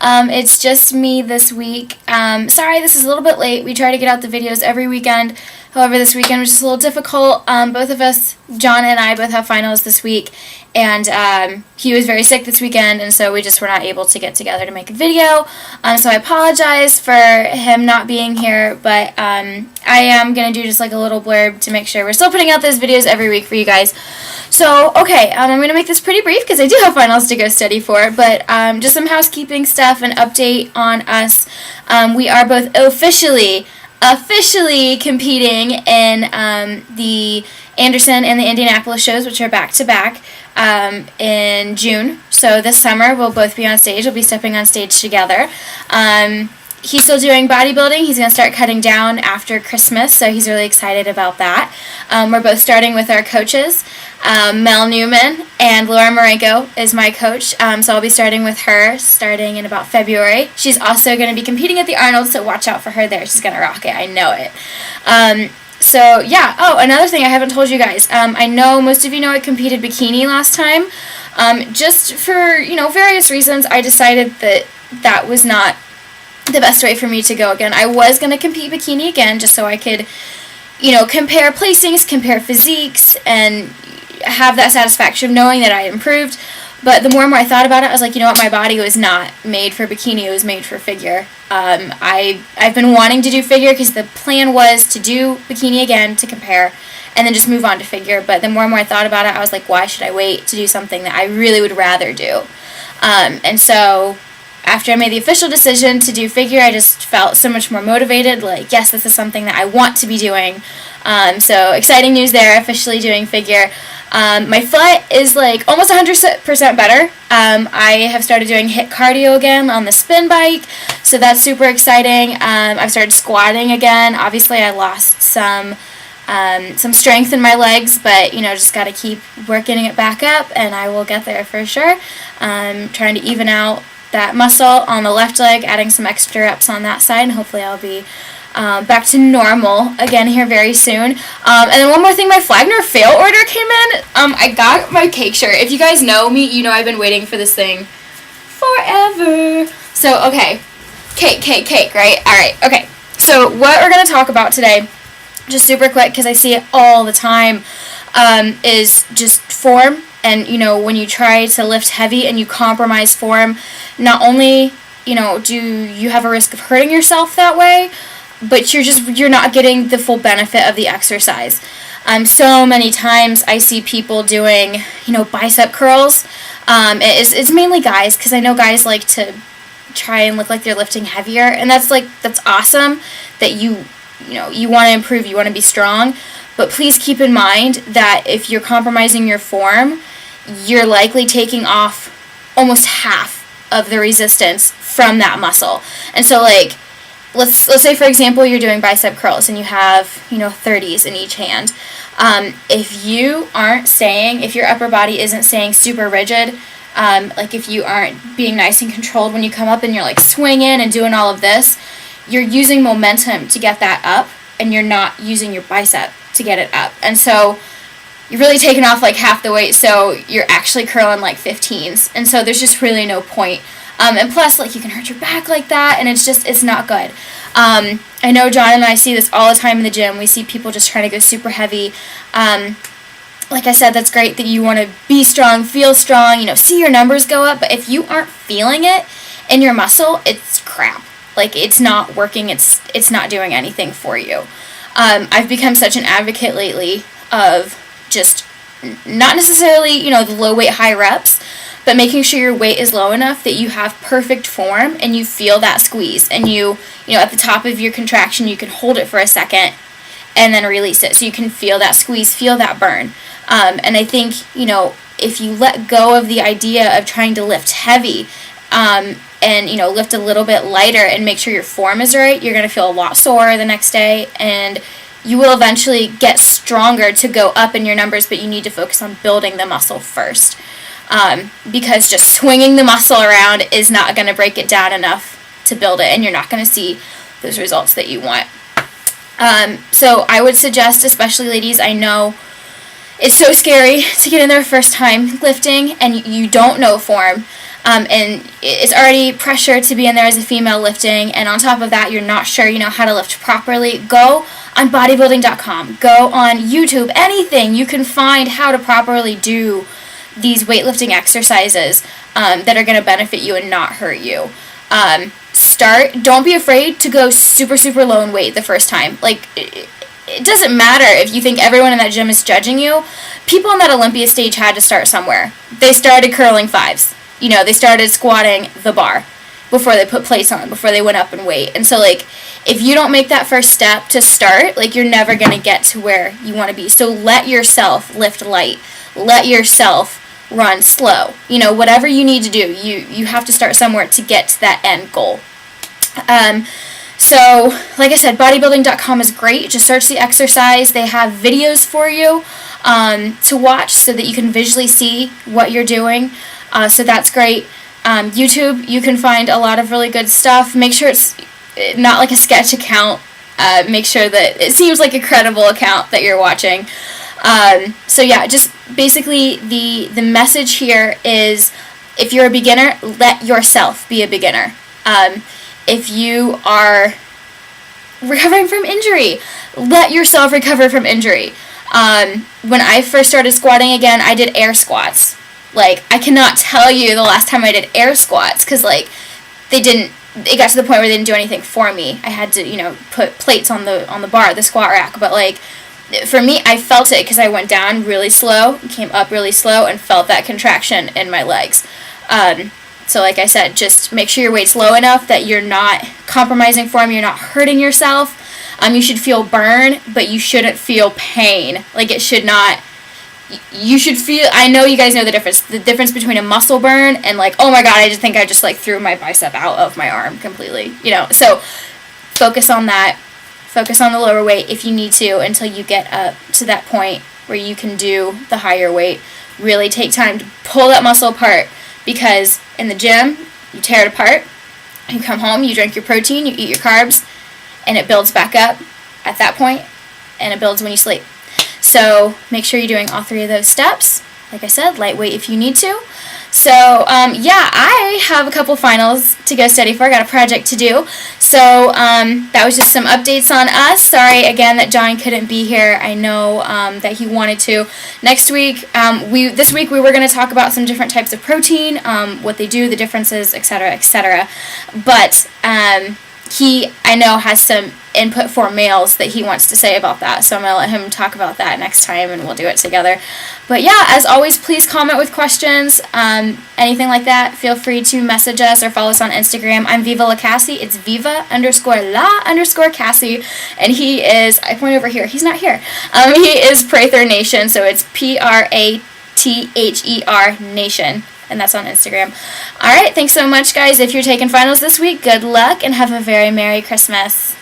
It's just me this week. Sorry, this is a little bit late. We try to get out the videos every weekend. However, this weekend was just a little difficult. Both of us, John and I, both have finals this week, and he was very sick this weekend, and so we just were not able to get together to make a video. So I apologize for him not being here, but I am going to do just like a little blurb to make sure we're still putting out those videos every week for you guys. So, okay, I'm going to make this pretty brief because I do have finals to go study for, but just some housekeeping stuff, an update on us. We are both officially competing in the Anderson and the Indianapolis shows, which are back-to-back in June. So this summer we'll both be on stage. We'll be stepping on stage together. He's still doing bodybuilding. He's going to start cutting down after Christmas, so he's really excited about that. We're both starting with our coaches. Mel Newman and Laura Marenko is my coach, so I'll be starting with her starting in about February. She's also going to be competing at the Arnold, so watch out for her there. She's going to rock it. I know it. So, yeah. Oh, another thing I haven't told you guys. I know most of you know I competed bikini last time. Just for, various reasons, I decided that was not the best way for me to go again. I was going to compete bikini again just so I could, compare placings, compare physiques, and have that satisfaction of knowing that I improved. But the more and more I thought about it, I was like, my body was not made for bikini. It was made for figure. I've been wanting to do figure because the plan was to do bikini again to compare and then just move on to figure. But the more and more I thought about it, I was like, why should I wait to do something that I really would rather do? And so after I made the official decision to do figure, I just felt so much more motivated. Like, yes, this is something that I want to be doing. So exciting news there, officially doing figure. My foot is like almost 100% better. I have started doing HIIT cardio again on the spin bike, so that's super exciting. I've started squatting again. Obviously, I lost some strength in my legs, but just got to keep working it back up, and I will get there for sure. Trying to even out that muscle on the left leg, adding some extra reps on that side, and hopefully I'll be back to normal again here very soon. And then one more thing, my Flagner fail order came in. I got my cake shirt. If you guys know me, I've been waiting for this thing forever. So, okay, cake, right? All right, okay. So what we're going to talk about today, just super quick because I see it all the time, is just form. And, when you try to lift heavy and you compromise form, not only, do you have a risk of hurting yourself that way, but you're not getting the full benefit of the exercise. So many times I see people doing, bicep curls. It's mainly guys, because I know guys like to try and look like they're lifting heavier, and that's awesome that you want to improve, you want to be strong, but please keep in mind that if you're compromising your form, you're likely taking off almost half of the resistance from that muscle. And so, let's say, for example, you're doing bicep curls and you have, 30s in each hand. If your upper body isn't staying super rigid, if you aren't being nice and controlled when you come up and you're swinging and doing all of this, you're using momentum to get that up, and you're not using your bicep to get it up. And so you're really taking off half the weight, so you're actually curling 15s. And so there's just really no point. And plus, you can hurt your back like that, and it's not good. I know John and I see this all the time in the gym. We see people just trying to go super heavy. Like I said, that's great that you want to be strong, feel strong, see your numbers go up. But if you aren't feeling it in your muscle, it's crap. It's not working. It's not doing anything for you. I've become such an advocate lately of just not necessarily, the low weight, high reps, but making sure your weight is low enough that you have perfect form and you feel that squeeze, and you at the top of your contraction, you can hold it for a second and then release it, so you can feel that squeeze, feel that burn. And I think, if you let go of the idea of trying to lift heavy, and lift a little bit lighter and make sure your form is right, you're going to feel a lot sore the next day, and you will eventually get stronger to go up in your numbers, but you need to focus on building the muscle first. Because just swinging the muscle around is not going to break it down enough to build it, and you're not going to see those results that you want. So I would suggest, especially ladies, I know it's so scary to get in there first time lifting and you don't know form. and it's already pressure to be in there as a female lifting, and on top of that, you're not sure, how to lift properly, go on bodybuilding.com, go on YouTube, anything. You can find how to properly do these weightlifting exercises that are going to benefit you and not hurt you. Don't be afraid to go super, super low in weight the first time. Like, it doesn't matter if you think everyone in that gym is judging you. People on that Olympia stage had to start somewhere. They started curling 5s. They started squatting the bar before they put plates on, before they went up in weight. And so, like, if you don't make that first step to start, like, you're never going to get to where you want to be. So let yourself lift light. Let yourself run slow. Whatever you need to do, you have to start somewhere to get to that end goal. So, like I said, bodybuilding.com is great. Just search the exercise. They have videos for you to watch so that you can visually see what you're doing. So that's great. YouTube, you can find a lot of really good stuff. Make sure it's not like a sketch account. Make sure that it seems like a credible account that you're watching. So yeah, just basically the message here is, if you're a beginner, let yourself be a beginner. If you are recovering from injury, let yourself recover from injury. When I first started squatting again, I did air squats. Like, I cannot tell you the last time I did air squats, because, like, it got to the point where they didn't do anything for me. I had to, put plates on the bar, the squat rack, but, like, for me, I felt it because I went down really slow, came up really slow, and felt that contraction in my legs. So like I said, just make sure your weight's low enough that you're not compromising form, you're not hurting yourself. You should feel burn, but you shouldn't feel pain. Like, it should not, you should feel, I know you guys know the difference between a muscle burn and, like, oh my god, I just think I just, like, threw my bicep out of my arm completely, So focus on that. Focus on the lower weight if you need to until you get up to that point where you can do the higher weight. Really take time to pull that muscle apart, because in the gym, you tear it apart, you come home, you drink your protein, you eat your carbs, and it builds back up at that point, and it builds when you sleep. So make sure you're doing all 3 of those steps. Like I said, lightweight if you need to. So, yeah, I have a couple finals to go study for. I got a project to do. So, that was just some updates on us. Sorry, again, that John couldn't be here. I know that he wanted to. Next week, this week we were going to talk about some different types of protein, what they do, the differences, etc., etc. But he, I know, has some input for males that he wants to say about that. So I'm going to let him talk about that next time, and we'll do it together. But yeah, as always, please comment with questions, anything like that. Feel free to message us or follow us on Instagram. I'm Viva La Cassie. It's Viva_La_Cassie. And he is, I point over here, he's not here. He is Prather Nation, so it's Prather Nation. And that's on Instagram. Alright, thanks so much, guys. If you're taking finals this week, good luck, and have a very Merry Christmas.